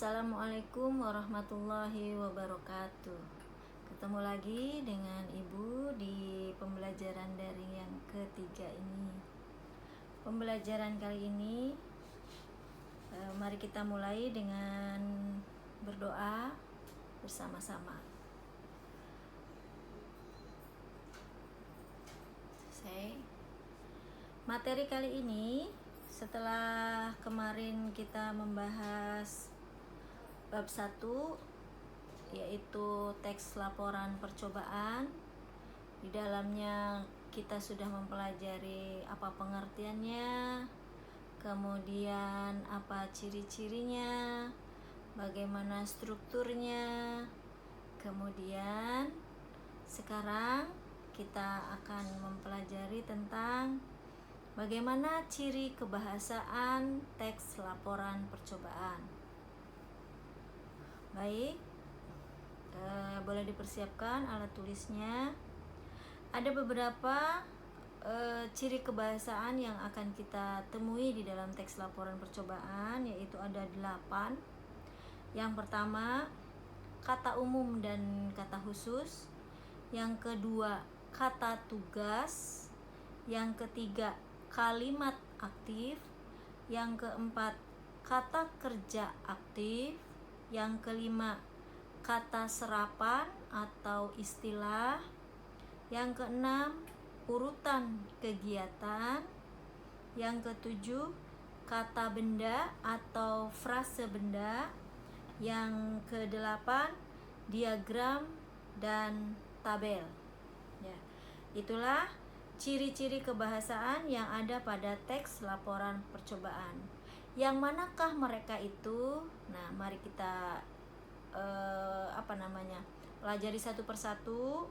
Assalamualaikum warahmatullahi wabarakatuh. Ketemu lagi dengan Ibu di pembelajaran daring yang ketiga ini. Pembelajaran kali ini mari kita mulai dengan berdoa bersama-sama. Materi kali ini, setelah kemarin kita membahas bab 1, yaitu teks laporan percobaan. Di dalamnya kita sudah mempelajari apa pengertiannya, kemudian apa ciri-cirinya, bagaimana strukturnya. Kemudian sekarang kita akan mempelajari tentang bagaimana ciri kebahasaan teks laporan percobaan. Baik, boleh dipersiapkan alat tulisnya. Ada beberapa ciri kebahasaan yang akan kita temui di dalam teks laporan percobaan, yaitu ada 8. Yang pertama, kata umum dan kata khusus. Yang kedua, kata tugas. Yang ketiga, kalimat aktif. Yang keempat, kata kerja aktif. Yang kelima, kata serapan atau istilah. Yang keenam, urutan kegiatan. Yang ketujuh, kata benda atau frase benda. Yang kedelapan, diagram dan tabel. Ya, itulah ciri-ciri kebahasaan yang ada pada teks laporan percobaan. Yang manakah mereka itu? Nah, mari kita pelajari satu persatu.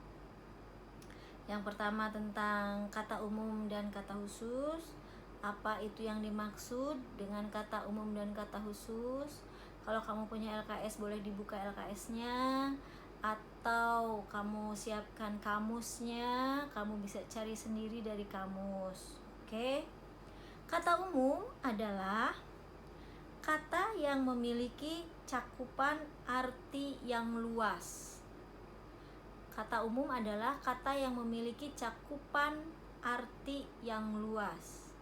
Yang pertama tentang kata umum dan kata khusus. Apa itu yang dimaksud dengan kata umum dan kata khusus? Kalau kamu punya LKS, boleh dibuka LKS-nya, atau kamu siapkan kamusnya, kamu bisa cari sendiri dari kamus. Oke. Kata umum adalah kata yang memiliki cakupan arti yang luas. Kata umum adalah kata yang memiliki cakupan arti yang luas.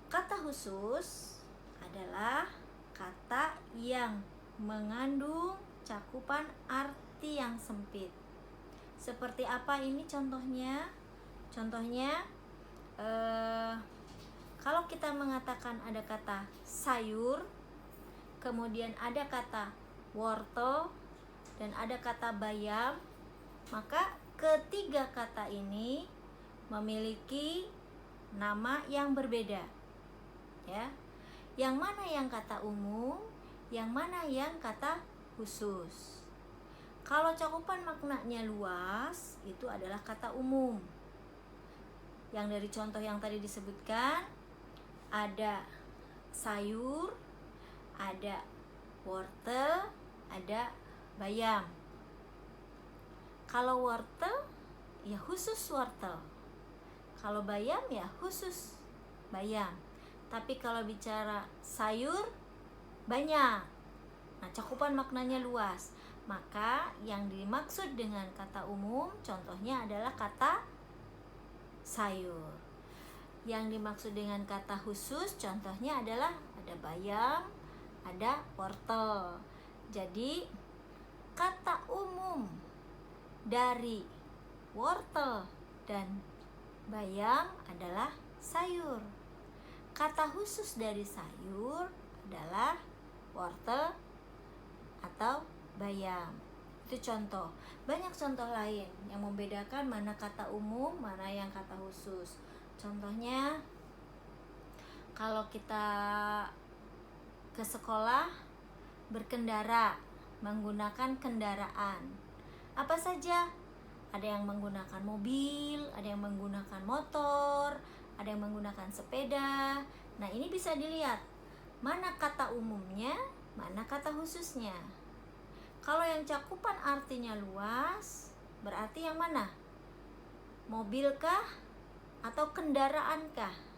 Kata khusus adalah kata yang mengandung cakupan arti yang sempit. Seperti apa ini contohnya? Contohnya, kalau kita mengatakan ada kata sayur, kemudian ada kata wortel, dan ada kata bayam, maka ketiga kata ini memiliki nama yang berbeda. Ya. Yang mana yang kata umum, yang mana yang kata khusus. Kalau cakupan maknanya luas, itu adalah kata umum. Yang dari contoh yang tadi disebutkan, ada sayur, ada wortel, ada bayam. Kalau wortel, ya khusus wortel. Kalau bayam, ya khusus bayam. Tapi kalau bicara sayur, banyak. Nah, cakupan maknanya luas. Maka yang dimaksud dengan kata umum, contohnya adalah kata sayur. Yang dimaksud dengan kata khusus, contohnya adalah ada bayam, ada wortel. Jadi, kata umum dari wortel dan bayam adalah sayur. Kata khusus dari sayur adalah wortel atau bayam. Itu contoh. Banyak contoh lain yang membedakan mana kata umum, mana yang kata khusus. Contohnya, kalau kita ke sekolah berkendara, menggunakan kendaraan. Apa saja? Ada yang menggunakan mobil, ada yang menggunakan motor, ada yang menggunakan sepeda. Nah, ini bisa dilihat mana kata umumnya, mana kata khususnya. Kalau yang cakupan artinya luas, berarti yang mana? Mobilkah atau kendaraankah?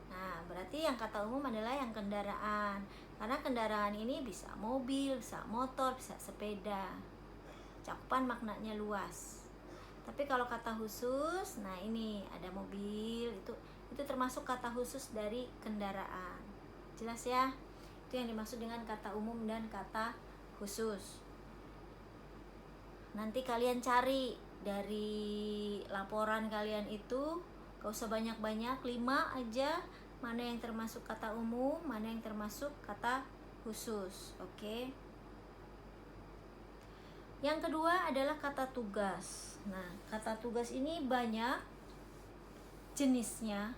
Nah, berarti yang kata umum adalah yang kendaraan. Karena kendaraan ini bisa mobil, bisa motor, bisa sepeda. Cakupan maknanya luas. Tapi kalau kata khusus, nah ini ada mobil, itu termasuk kata khusus dari kendaraan. Jelas ya? Itu yang dimaksud dengan kata umum dan kata khusus. Nanti kalian cari dari laporan kalian itu, gak usah banyak-banyak, 5 aja, mana yang termasuk kata umum, mana yang termasuk kata khusus. Oke. Yang kedua adalah kata tugas. Nah, kata tugas ini banyak jenisnya.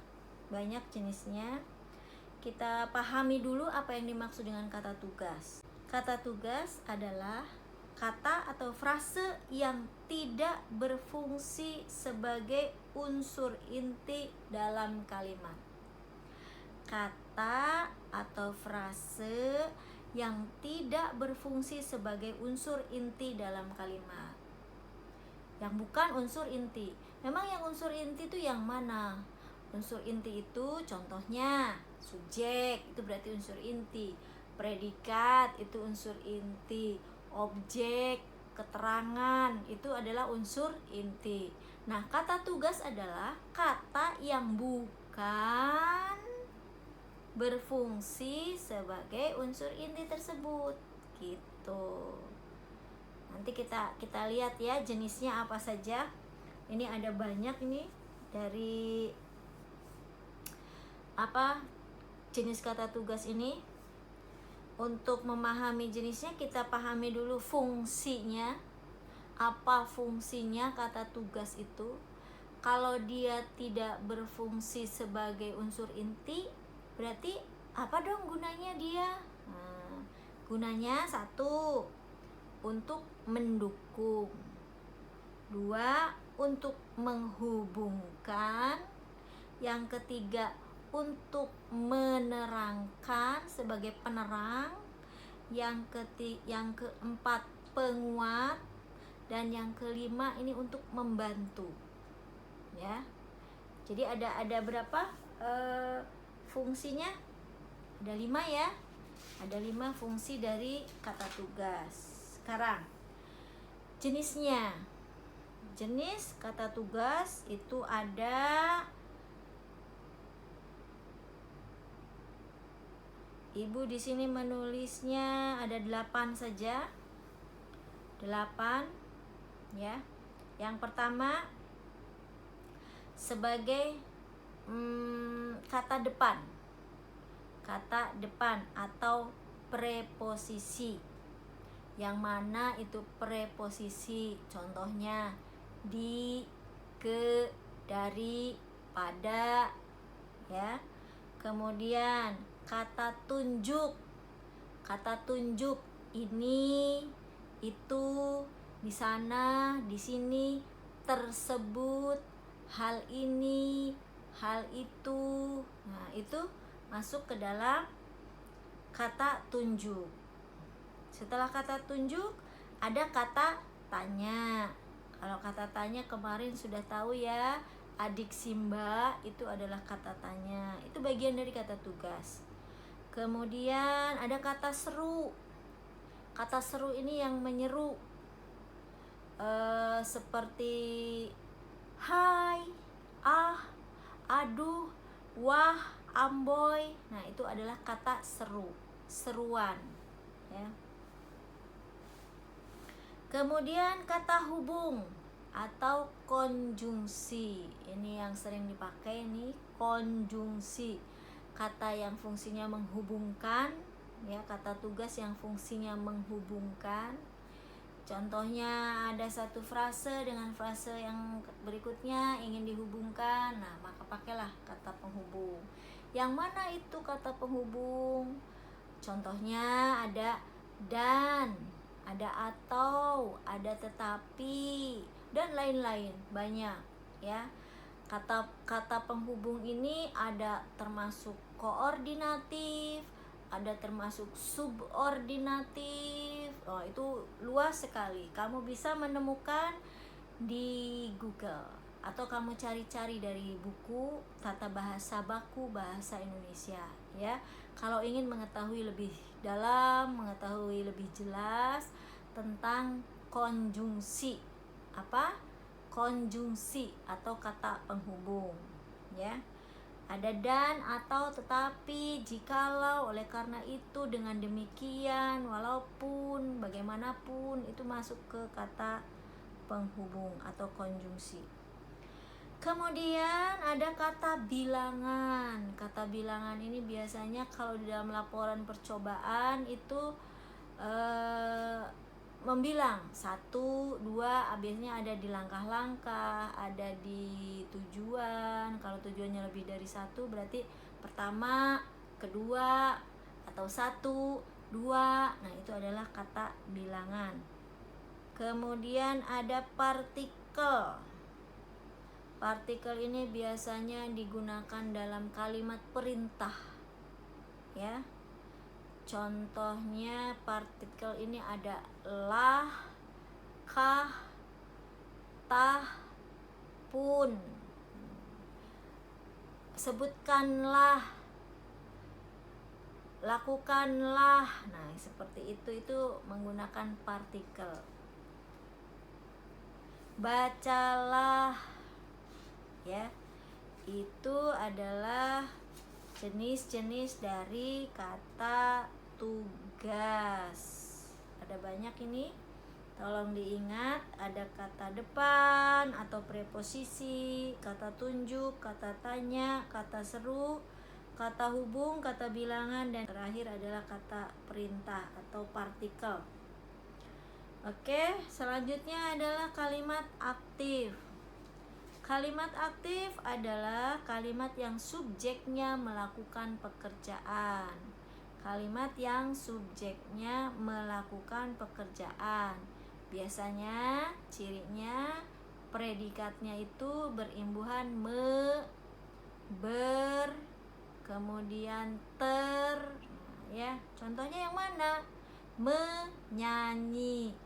Kita pahami dulu apa yang dimaksud dengan kata tugas. Kata tugas adalah kata atau frase yang tidak berfungsi sebagai unsur inti dalam kalimat. Kata atau frase yang tidak berfungsi sebagai unsur inti dalam kalimat. Yang bukan unsur inti. Memang yang unsur inti itu yang mana? Unsur inti itu contohnya subjek, itu berarti unsur inti. Predikat itu unsur inti. Objek, keterangan itu adalah unsur inti. Nah, kata tugas adalah kata yang bukan berfungsi sebagai unsur inti tersebut gitu. Nanti kita lihat ya jenisnya apa saja. Ini ada banyak ini dari jenis kata tugas ini. Untuk memahami jenisnya kita pahami dulu fungsinya. Apa fungsinya kata tugas itu? Kalau dia tidak berfungsi sebagai unsur inti, berarti apa dong gunanya dia? Nah, gunanya 1, untuk mendukung. 2, untuk menghubungkan. Yang ketiga, untuk menerangkan sebagai penerang. Yang keempat, penguat. Dan yang kelima ini untuk membantu. Ya. Jadi ada berapa fungsinya? Ada 5 ya. Ada 5 fungsi dari kata tugas. Sekarang jenisnya. Jenis kata tugas itu ada, Ibu di sini menulisnya ada 8 saja. 8 ya. Yang pertama sebagai kata depan. Kata depan atau preposisi. Yang mana itu preposisi? Contohnya di, ke, dari, pada ya. Kemudian kata tunjuk. Kata tunjuk ini, itu, di sana, di sini, tersebut, hal ini, hal itu. Nah, itu masuk ke dalam kata tunjuk. Setelah kata tunjuk ada kata tanya. Kalau kata tanya kemarin sudah tahu ya, adik Simba itu adalah kata tanya. Itu bagian dari kata tugas. Kemudian ada kata seru. Kata seru ini yang menyeru. Seperti hai, ah, aduh, wah, amboy. Nah, itu adalah kata seru, seruan ya. Kemudian kata hubung atau konjungsi. Ini yang sering dipakai nih, konjungsi. Kata yang fungsinya menghubungkan ya, kata tugas yang fungsinya menghubungkan. Contohnya ada satu frase dengan frase yang berikutnya ingin dihubungkan. Nah, maka pakailah kata penghubung. Yang mana itu kata penghubung? Contohnya ada dan, ada atau, ada tetapi, dan lain-lain, banyak ya. Kata penghubung ini ada termasuk koordinatif, ada termasuk subordinatif. Oh, itu luas sekali. Kamu bisa menemukan di Google atau kamu cari-cari dari buku Tata Bahasa Baku Bahasa Indonesia ya. Kalau ingin mengetahui lebih dalam mengetahui lebih jelas tentang konjungsi. Apa? Konjungsi atau kata penghubung, ya. Ada dan, atau, tetapi, jikalau, oleh karena itu, dengan demikian, walaupun, bagaimanapun, itu masuk ke kata penghubung atau konjungsi. Kemudian ada kata bilangan. Kata bilangan ini biasanya kalau di dalam laporan percobaan itu membilang 1, 2, biasanya ada di langkah-langkah, ada di tujuan. Kalau tujuannya lebih dari 1 berarti pertama, kedua, atau 1, 2. Nah, itu adalah kata bilangan. Kemudian ada partikel. Partikel ini biasanya digunakan dalam kalimat perintah, ya. Contohnya partikel ini ada lah, kah, tah, pun. Sebutkanlah, lakukanlah. Nah, seperti itu menggunakan partikel. Bacalah, ya, itu adalah jenis-jenis dari kata tugas. Ada banyak ini, tolong diingat. Ada kata depan atau preposisi, kata tunjuk, kata tanya, kata seru, kata hubung, kata bilangan, dan terakhir adalah kata perintah atau partikel. Oke, selanjutnya adalah kalimat aktif. Kalimat aktif adalah kalimat yang subjeknya melakukan pekerjaan. Kalimat yang subjeknya melakukan pekerjaan. Biasanya cirinya predikatnya itu berimbuhan me, ber, kemudian ter, ya. Contohnya yang mana? Menyanyi,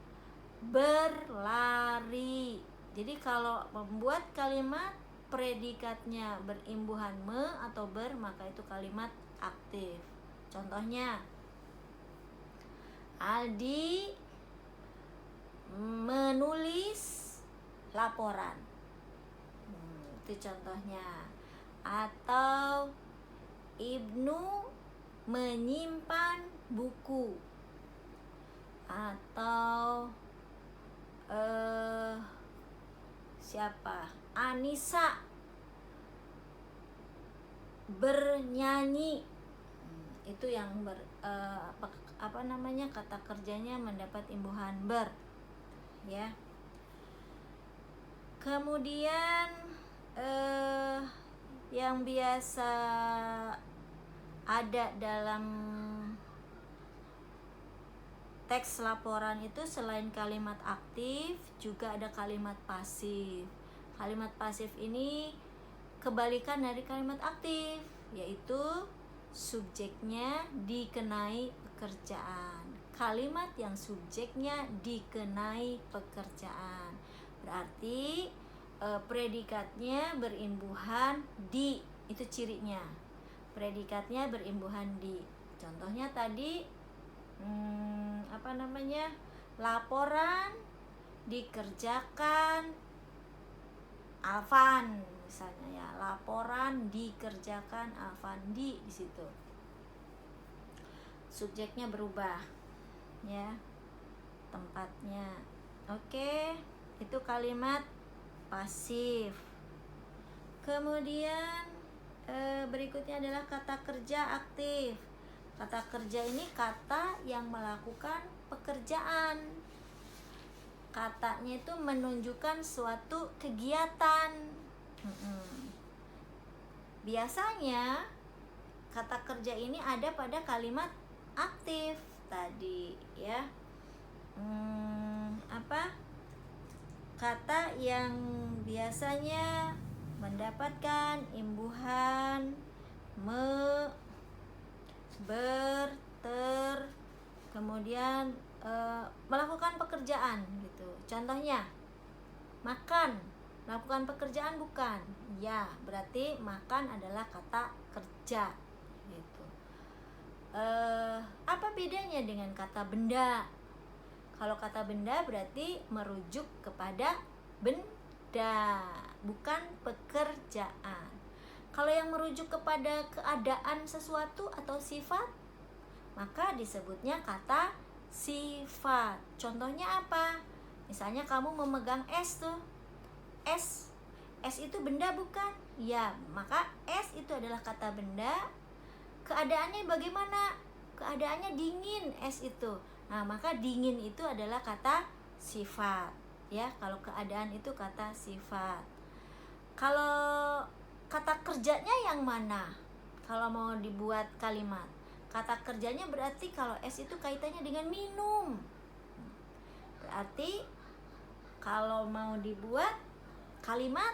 berlari. Jadi kalau membuat kalimat predikatnya berimbuhan me atau ber, maka itu kalimat aktif. Contohnya, Aldi menulis laporan. Itu contohnya. Atau Ibnu menyimpan buku. Atau siapa? Anissa bernyanyi. Itu yang kata kerjanya mendapat imbuhan ber, ya. Kemudian yang biasa ada dalam teks laporan itu selain kalimat aktif juga ada kalimat pasif. Kalimat pasif ini kebalikan dari kalimat aktif, yaitu subjeknya dikenai pekerjaan. Kalimat yang subjeknya dikenai pekerjaan berarti predikatnya berimbuhan di, itu cirinya. Predikatnya berimbuhan di. Contohnya tadi laporan dikerjakan Alvan, misalnya, ya. Laporan dikerjakan Alvandi, di situ subjeknya berubah, ya, tempatnya. Oke, itu kalimat pasif. Kemudian berikutnya adalah kata kerja aktif. Kata kerja ini kata yang melakukan pekerjaan. Katanya itu menunjukkan suatu kegiatan. Biasanya kata kerja ini ada pada kalimat aktif tadi, ya. Kata yang biasanya mendapatkan imbuhan me, ber, ter, kemudian melakukan pekerjaan gitu. Contohnya, makan, melakukan pekerjaan bukan? Ya, berarti makan adalah kata kerja gitu. Apa bedanya dengan kata benda? Kalau kata benda berarti merujuk kepada benda, bukan pekerjaan. Kalau yang merujuk kepada keadaan sesuatu atau sifat, maka disebutnya kata sifat. Contohnya apa? Misalnya kamu memegang es tuh. Es itu benda bukan? Ya, maka es itu adalah kata benda. Keadaannya bagaimana? Keadaannya dingin es itu. Nah, maka dingin itu adalah kata sifat. Ya, kalau keadaan itu kata sifat. Kalau kata kerjanya yang mana? Kalau mau dibuat kalimat, kata kerjanya berarti kalau es itu kaitannya dengan minum. Berarti kalau mau dibuat kalimat,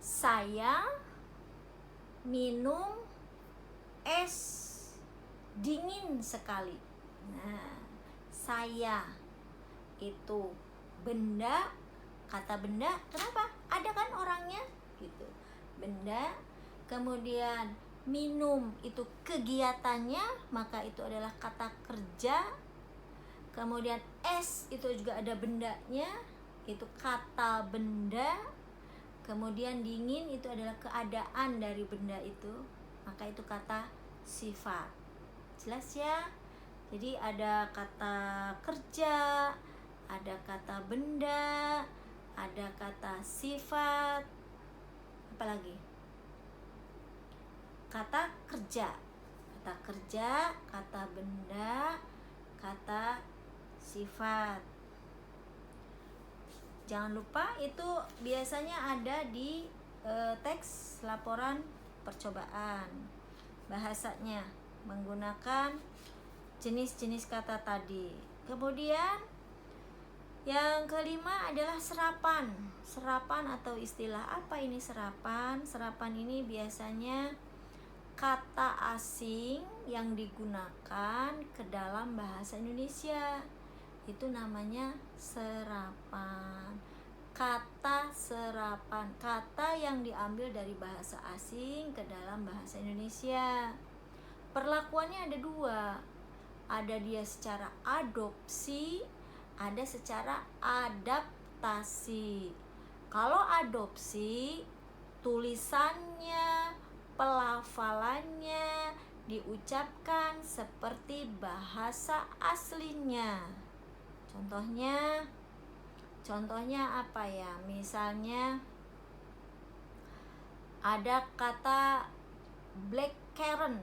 saya minum es dingin sekali. Nah, saya itu benda, kata benda. Kenapa? Ada kan orangnya gitu. Benda. Kemudian minum itu kegiatannya, maka itu adalah kata kerja. Kemudian es itu juga ada bendanya, itu kata benda. Kemudian dingin itu adalah keadaan dari benda itu, maka itu kata sifat. Jelas ya? Jadi ada kata kerja, ada kata benda, ada kata sifat. Apa lagi? Kata kerja, kata benda, kata sifat. Jangan lupa itu biasanya ada di teks laporan percobaan. Bahasanya menggunakan jenis-jenis kata tadi. Kemudian yang kelima adalah serapan. Serapan atau istilah apa ini serapan? Serapan ini biasanya kata asing yang digunakan ke dalam bahasa Indonesia. Itu namanya serapan. Kata serapan, kata yang diambil dari bahasa asing ke dalam bahasa Indonesia. Perlakuannya ada dua. Ada dia secara adopsi, ada secara adaptasi. Kalau adopsi, tulisannya, pelafalannya diucapkan seperti bahasa aslinya. Contohnya apa ya? Misalnya ada kata blackcurrant.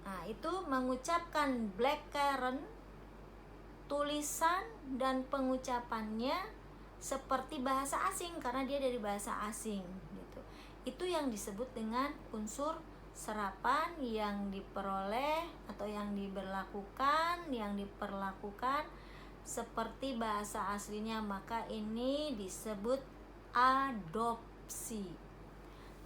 Nah, itu mengucapkan blackcurrant, tulisan dan pengucapannya seperti bahasa asing karena dia dari bahasa asing gitu. Itu yang disebut dengan unsur serapan yang diperoleh atau yang diperlakukan seperti bahasa aslinya, maka ini disebut adopsi.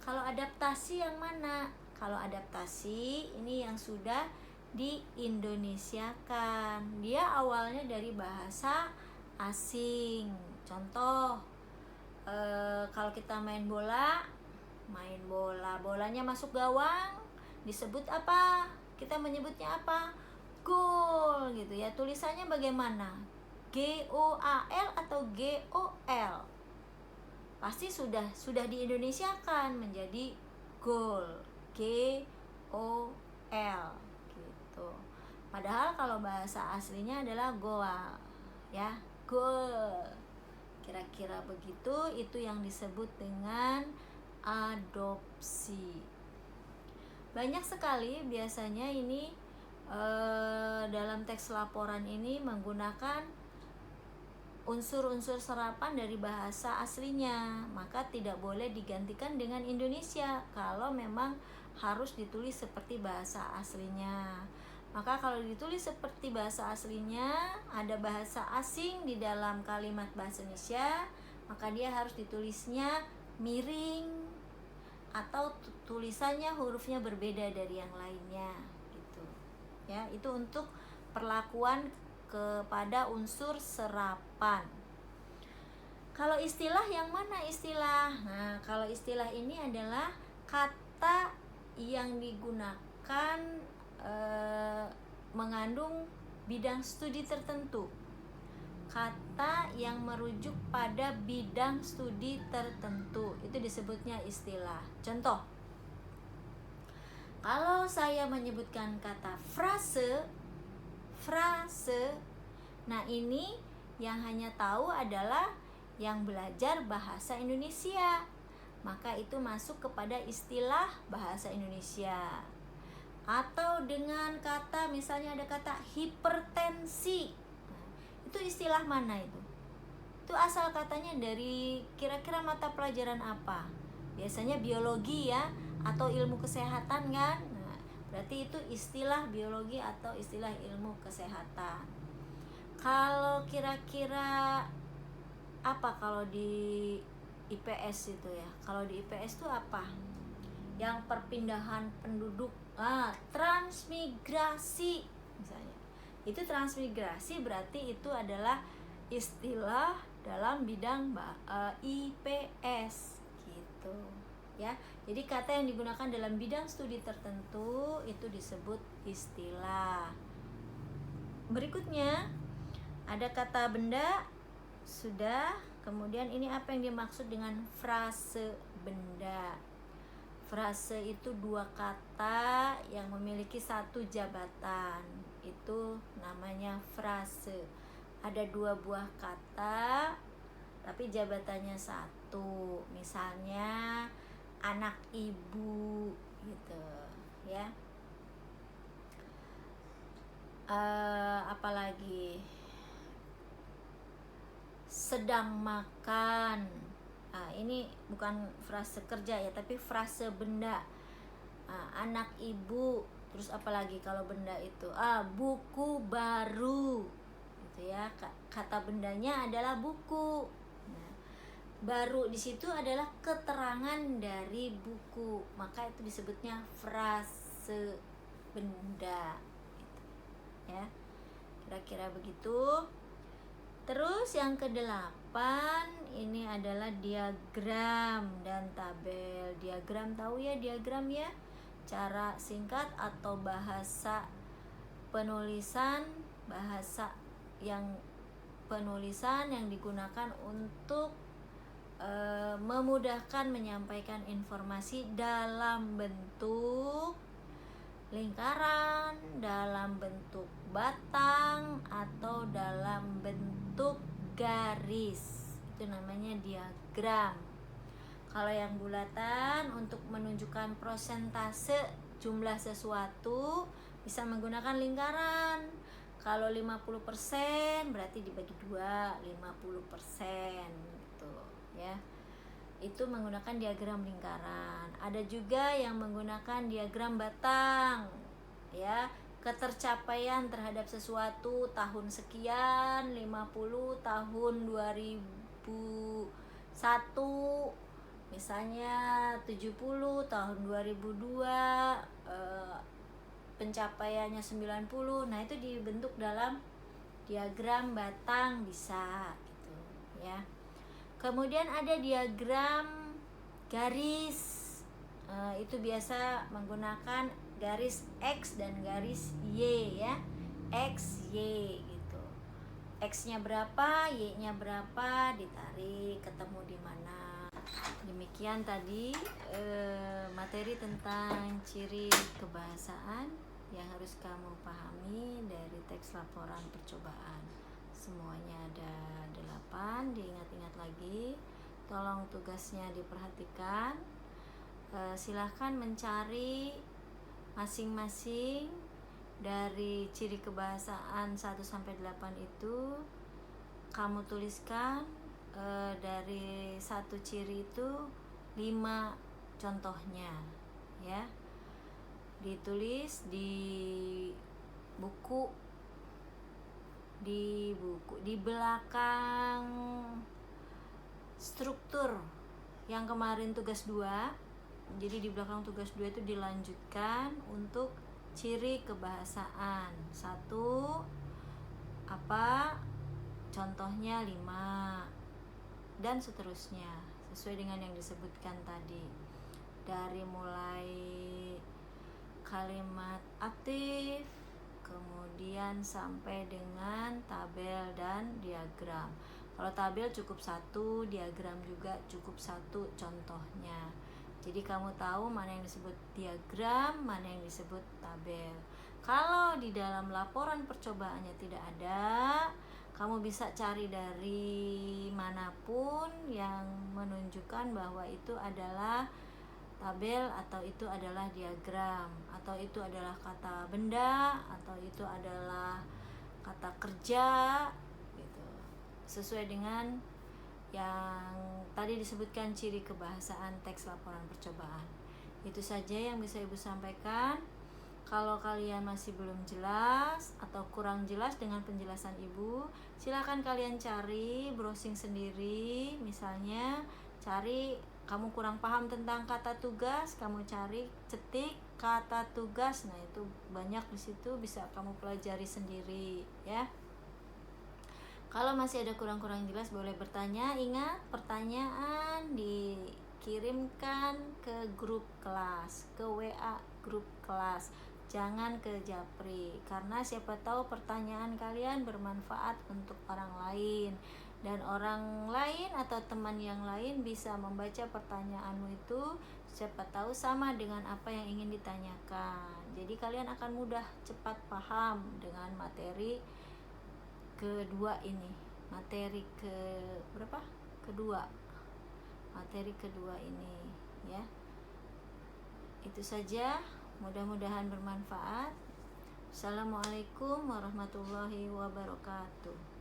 Kalau adaptasi yang mana? Kalau adaptasi ini yang sudah diindonesiakan. Dia awalnya dari bahasa asing. Contoh, kalau kita main bola, bolanya masuk gawang, disebut apa? Kita menyebutnya apa? Gol gitu ya. Tulisannya bagaimana? GOAL atau GOL? Pasti sudah diindonesiakan menjadi gol, GOL gitu. Padahal kalau bahasa aslinya adalah goal ya, gol. Kira-kira begitu, itu yang disebut dengan adopsi. Banyak sekali biasanya ini dalam teks laporan ini menggunakan unsur-unsur serapan dari bahasa aslinya, maka tidak boleh digantikan dengan Indonesia kalau memang harus ditulis seperti bahasa aslinya. Maka kalau ditulis seperti bahasa aslinya, ada bahasa asing di dalam kalimat bahasa Indonesia, maka dia harus ditulisnya miring atau tulisannya hurufnya berbeda dari yang lainnya gitu. Ya, itu untuk perlakuan kepada unsur serapan. Kalau istilah yang mana istilah? Nah, kalau istilah ini adalah kata yang digunakan mengandung bidang studi tertentu. Kata yang merujuk pada bidang studi tertentu itu disebutnya istilah. Contoh, kalau saya menyebutkan kata frase, nah ini yang hanya tahu adalah yang belajar bahasa Indonesia, maka itu masuk kepada istilah bahasa Indonesia. Atau dengan kata, misalnya ada kata hipertensi, itu istilah mana itu? Itu asal katanya dari kira-kira mata pelajaran apa? Biasanya biologi ya, atau ilmu kesehatan kan? Nah, berarti itu istilah biologi atau istilah ilmu kesehatan. Kalau kira-kira apa kalau di IPS itu ya? Kalau di IPS itu apa? Yang perpindahan penduduk, transmigrasi misalnya. Itu transmigrasi berarti itu adalah istilah dalam bidang IPS gitu ya. Jadi kata yang digunakan dalam bidang studi tertentu itu disebut istilah. Berikutnya ada kata benda, sudah. Kemudian ini apa yang dimaksud dengan frase benda? Frase itu dua kata yang memiliki satu jabatan, itu namanya frase. Ada dua buah kata tapi jabatannya satu, misalnya anak ibu gitu ya. Apalagi sedang makan. Ini bukan frase kerja ya, tapi frase benda. Anak ibu, terus apalagi kalau benda itu buku baru gitu ya. Kata bendanya adalah buku. Nah, baru di situ adalah keterangan dari buku, maka itu disebutnya frase benda gitu, ya. Kira-kira begitu. Terus yang ke-8 ini adalah diagram dan tabel. Diagram tahu ya, diagram ya, cara singkat atau bahasa penulisan, penulisan yang digunakan untuk memudahkan menyampaikan informasi dalam bentuk lingkaran, dalam bentuk batang, atau dalam bentuk garis. Itu namanya diagram. Kalau yang bulatan untuk menunjukkan persentase jumlah sesuatu bisa menggunakan lingkaran. Kalau 50% berarti dibagi 2, 50% gitu ya. Itu menggunakan diagram lingkaran. Ada juga yang menggunakan diagram batang ya, ketercapaian terhadap sesuatu tahun sekian, 50 tahun 2001, misalnya 70 tahun 2002, pencapaiannya 90. Nah, itu dibentuk dalam diagram batang bisa gitu ya. Kemudian ada diagram garis. Itu biasa menggunakan garis X dan garis Y ya. X, Y gitu. X-nya berapa, Y-nya berapa, ditarik, ketemu di mana. Demikian tadi materi tentang ciri kebahasaan yang harus kamu pahami dari teks laporan percobaan. Semuanya ada 8, diingat-ingat lagi. Tolong tugasnya diperhatikan. Silahkan mencari masing-masing dari ciri kebahasaan 1-8 itu. Kamu tuliskan dari satu ciri itu 5 contohnya ya. Ditulis di buku, di belakang struktur yang kemarin tugas 2. Jadi di belakang tugas 2 itu dilanjutkan untuk ciri kebahasaan. 1 apa, contohnya 5 dan seterusnya sesuai dengan yang disebutkan tadi. Dari mulai kalimat aktif, kemudian sampai dengan tabel dan diagram. Kalau tabel cukup satu, diagram juga cukup satu contohnya. Jadi kamu tahu mana yang disebut diagram, mana yang disebut tabel. Kalau di dalam laporan percobaannya tidak ada, kamu bisa cari dari manapun yang menunjukkan bahwa itu adalah tabel atau itu adalah diagram, atau itu adalah kata benda, atau itu adalah kata kerja gitu. Sesuai dengan yang tadi disebutkan ciri kebahasaan teks laporan percobaan. Itu saja yang bisa Ibu sampaikan. Kalau kalian masih belum jelas atau kurang jelas dengan penjelasan Ibu, silakan kalian cari, browsing sendiri. Misalnya cari, kamu kurang paham tentang kata tugas, kamu cari, ketik kata tugas. Nah, itu banyak di situ, bisa kamu pelajari sendiri ya. Kalau masih ada kurang-kurang jelas boleh bertanya. Ingat, pertanyaan dikirimkan ke grup kelas, ke WA grup kelas. Jangan ke Japri, karena siapa tahu pertanyaan kalian bermanfaat untuk orang lain, dan orang lain atau teman yang lain bisa membaca pertanyaanmu itu, siapa tahu sama dengan apa yang ingin ditanyakan. Jadi kalian akan mudah cepat paham dengan materi kedua ini, materi kedua ini ya. Itu saja, mudah-mudahan bermanfaat. Assalamualaikum warahmatullahi wabarakatuh.